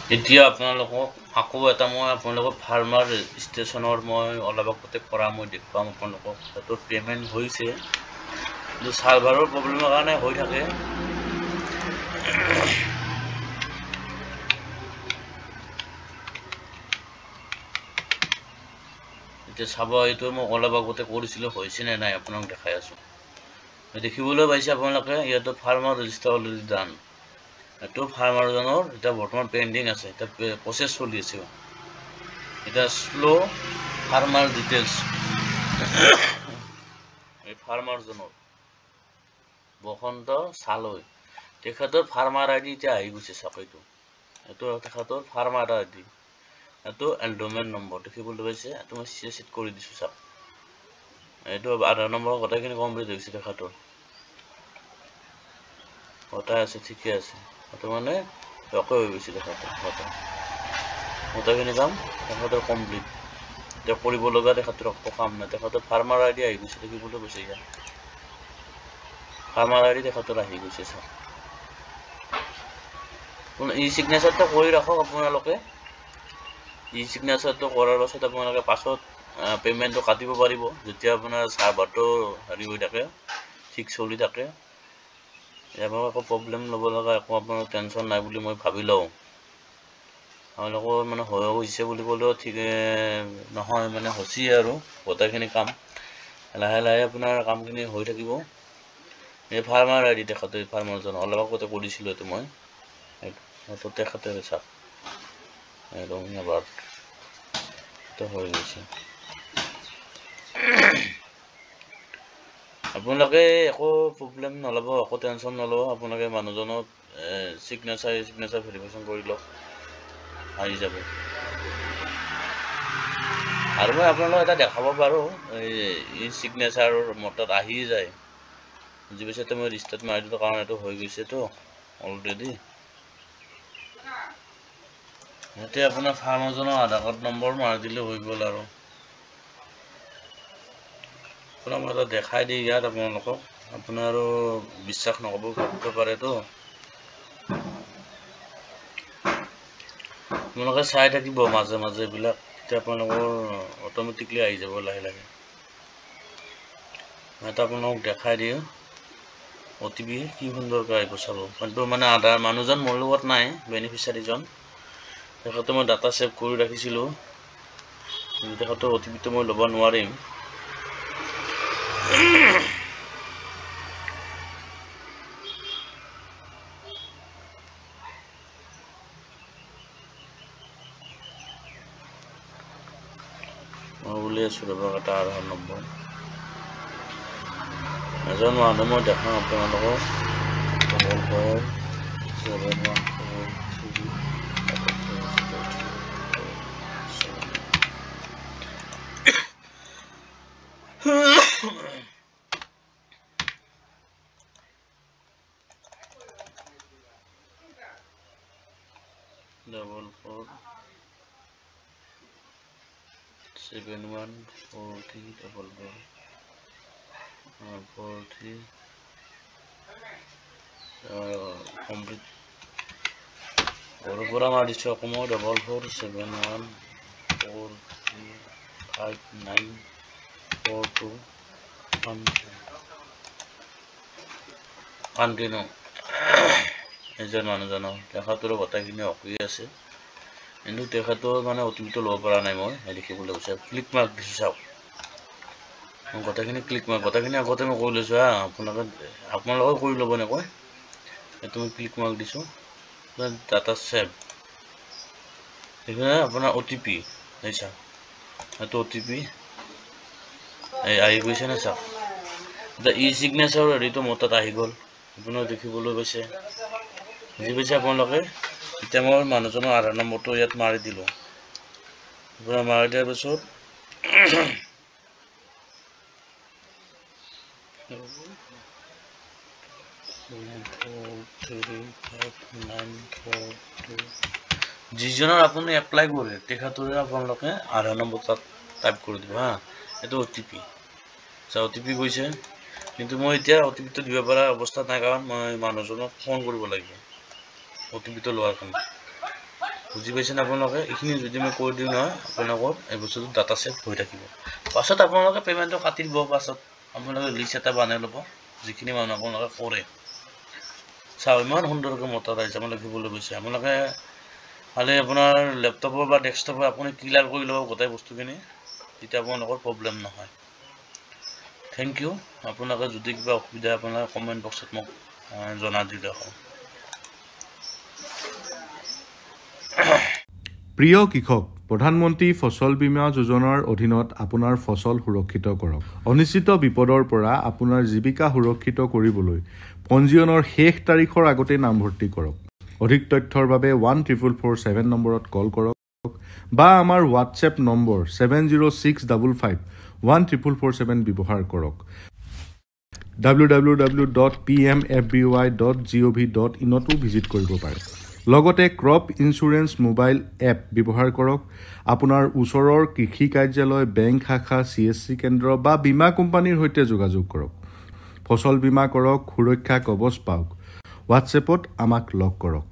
এতিয়া আপোনালোকক আকৌ এটা মই আপোনালোকক ফাৰ্মাৰ ষ্টেচনৰ মই অলপ আগতে কৰা মই দেখুৱাম আপোনালোকক সেইটো পে'মেণ্ট হৈছে কিন্তু চাৰ্ভাৰৰ প্ৰব্লেমৰ কাৰণে হৈ থাকে এতিয়া চাব এইটো মই অলপ আগতে কৰিছিলোঁ হৈছে নে নাই আপোনাক দেখাই আছোঁ দেখিবলৈ পাইছে আপোনালোকে ইয়াতো ফাৰ্মাৰ ৰেজিষ্টাৰ অলৰেডি ডান এইটো ফাৰ্মাৰজনৰ এতিয়া বৰ্তমান পেণ্ডিং আছে এতিয়া প্ৰচেছ চলি আছে এটা স্লো ফাৰ্মাৰ ডিটেইলছ এই ফাৰ্মাৰজনৰ বসন্ত চালৈ তেখেতৰ ফাৰ্মাৰ আইডি এতিয়া আহি গৈছে চাওক এইটো তেখেতৰ ফাৰ্মাৰ আইডি এইটো এণ্ডমেণ্ট নম্বৰ দেখিবলৈ পাইছে এইটো মই চেট কৰি দিছোঁ চাওক এইটো আধাৰ নম্বৰ গোটেইখিনি কমপ্লিট হৈছে তেখেতৰ গোটাই আছে ঠিকে আছে এইটো মানে অকে হৈ গৈছে তেখেতৰ গোটেইখিনি কাম তেখেতৰ কমপ্লিট এতিয়া কৰিব লগা তেখেতৰ একো কাম নাই তেখেতৰ ফাৰ্মাৰ আইডি আহি গৈছে দেখিবলৈ গৈছে ইয়াত ফাৰ্মাৰ আইডি তেখেতৰ আহি গৈছে চাওক ই চিগনেচাৰটো কৰি ৰাখক আপোনালোকে ই চিগনেচাৰটো কৰাৰ পাছত আপোনালোকে পাছত পে'মেণ্টটো কাটিব পাৰিব যেতিয়া আপোনাৰ চাৰ্ভাৰটো হেৰি হৈ থাকে ঠিক চলি থাকে আপোনালোকৰ একো প্ৰব্লেম ল'ব লগা একো আপোনাৰ টেনশ্যন নাই বুলি মই ভাবি লওঁ আপোনালোকৰ মানে হৈছে বুলি ক'লেও ঠিক নহয় মানে হৈছে আৰু গোটেইখিনি কাম লাহে লাহে আপোনাৰ কামখিনি হৈ থাকিব এই ফাৰ্মাৰ আইডি তেখেতে ফাৰ্মাৰজন অলপ আগতে কৰিছিলোঁ এইটো মই এইটো তেখেতে চাওক একদম এবাৰ হৈ গৈছে আপোনালোকে একো প্ৰব্লেম নল'ব একো টেনশ্যন নল'ব আপোনালোকে মানুহজনক চিগনেচাৰ ভেৰিফিকেশ্যন কৰি লওক আহি যাব আৰু মই আপোনালোকক এটা দেখাব পাৰোঁ এই চিগনেচাৰৰ মতত আহি যায় বুজি পাইছে মই ৰিষ্টাৰ্ট মাৰি দিলোঁ কাৰণ এইটো হৈ গৈছেতো অলৰেডি ইয়াতে আপোনাৰ ফাৰ্মাৰজনৰ আধাৰ কাৰ্ড নম্বৰ মাৰি দিলে হৈ গ'ল আৰু আপোনাক মই এটা দেখাই দিওঁ ইয়াত আপোনালোকক আপোনাৰ আৰু বিশ্বাস নকৰিব পাৰেতো আপোনালোকে চাই থাকিব মাজে মাজে এইবিলাক তেতিয়া আপোনালোকৰ অট'মেটিকলি আহি যাব লাহে লাহে মই এটা আপোনালোকক দেখাই দিওঁ OTP কি সুন্দৰকৈ আহিব চাব কিন্তু মানে আধাৰ মানুহজন মোৰ লগত নাই বেনিফিচিয়াৰীজন তেখেতে মই ডাটা ছেভ কৰি ৰাখিছিলোঁ তেখেতৰ OTPটো মই ল'ব নোৱাৰিম মই উলিয়াই আছোঁ ৰ'ব এটা আধাৰ নম্বৰ এজন মানুহ মই দেখাওঁ আপোনালোকক double 4 7 1 4 3 double 4 3 complete পৰা মাৰিছোঁ আকৌ মই double 4 7 1 4 3 5 9 4 2 কণ্টিনিউ এজন মানুহজনৰ তেখেতৰ গোটেইখিনি অকি আছে কিন্তু তেখেতৰ মানে OTPটো ল'ব পৰা নাই মই দেখিবলৈ গৈছে ক্লিক মাৰ্ক দিছোঁ চাওক মই গোটেইখিনি ক্লিক মাৰ্ক গোটেইখিনি আগতে মই কৰি লৈছোঁ আপোনালোকে কৰি ল'ব এনেকৈ এইটো মই ক্লিক মাৰ্ক দিছোঁ ডাটা ছেভ সেইকাৰণে আপোনাৰ OTP এই চাওক এইটো OTP এই আহি গৈছে নে চাওক এতিয়া ই চিগনেচাৰ হেৰিটো মোৰ তাত আহি গ'ল আপোনালোকে দেখিবলৈ পাইছে বুজি পাইছে আপোনালোকে এতিয়া মই মানুহজনৰ আধাৰ নম্বৰটো ইয়াত মাৰি দিলোঁ আপোনাৰ মাৰি দিয়াৰ পিছত যিজনৰ আপুনি এপ্লাই কৰে তেখেতৰে আপোনালোকে আধাৰ নম্বৰ তাত টাইপ কৰি দিব এইটো OTP OTP গৈছে কিন্তু মই এতিয়া OTPটো দিব পৰা অৱস্থাত নাই কাৰণ মই মানুহজনক ফোন কৰিব লাগিব OTPটো লোৱাৰ কাৰণে বুজি পাইছেনে আপোনালোকে এইখিনি যদি মই কৈ দিওঁ নহয় আপোনালোকৰ এই বস্তুটো ডাটা সেভ হৈ থাকিব পাছত আপোনালোকে পেমেণ্টটো কাটি দিব পাছত আপোনালোকে লিষ্ট এটা বনাই ল'ব যিখিনি মানুহ আপোনালোকে কৰে চাও ইমান সুন্দৰকৈ মতাৰ আহিছে আপোনালোকে দেখিবলৈ গৈছে আপোনালোকে খালি আপোনাৰ লেপটপৰ বা ডেস্কটপৰ আপুনি ক্লিয়াৰ কৰি ল'ব গোটেই বস্তুখিনি তেতিয়া আপোনালোকৰ প্ৰব্লেম নহয় থ্যাংক ইউ আপোনালোকে যদি কিবা অসুবিধা আপোনালোকে কমেণ্ট বক্সত মোক জনাই দিলে হয় প্ৰিয় কৃষক প্ৰধানমন্ত্ৰী ফসল বীমা যোজনাৰ অধীনত আপোনাৰ ফসল সুৰক্ষিত কৰক অনিশ্চিত বিপদৰ পৰা আপোনাৰ জীৱিকা সুৰক্ষিত কৰিবলৈ পঞ্জীয়নৰ শেষ তাৰিখৰ আগতে নাম ভৰ্তি কৰক অধিক তথ্যৰ বাবে 14447 নম্বৰত কল কৰক বা আমাৰ হোৱাটছএপ নম্বৰ 7065514447 ব্যৱহাৰ কৰক www.pmfby.gov.in ত ভিজিট কৰিব পাৰে লগতে ক্ৰপ ইন্সুৰেন্স মোবাইল এপ ব্যৱহাৰ কৰক আপোনাৰ ওচৰৰ কৃষি কাৰ্যালয় বেংক শাখা চিএসসি কেন্দ্ৰ বা বীমা কোম্পানীৰ সৈতে যোগাযোগ কৰক ফসল বীমা কৰক সুৰক্ষা কবচ পাওক হোৱাটছএপত আমাক লগ কৰক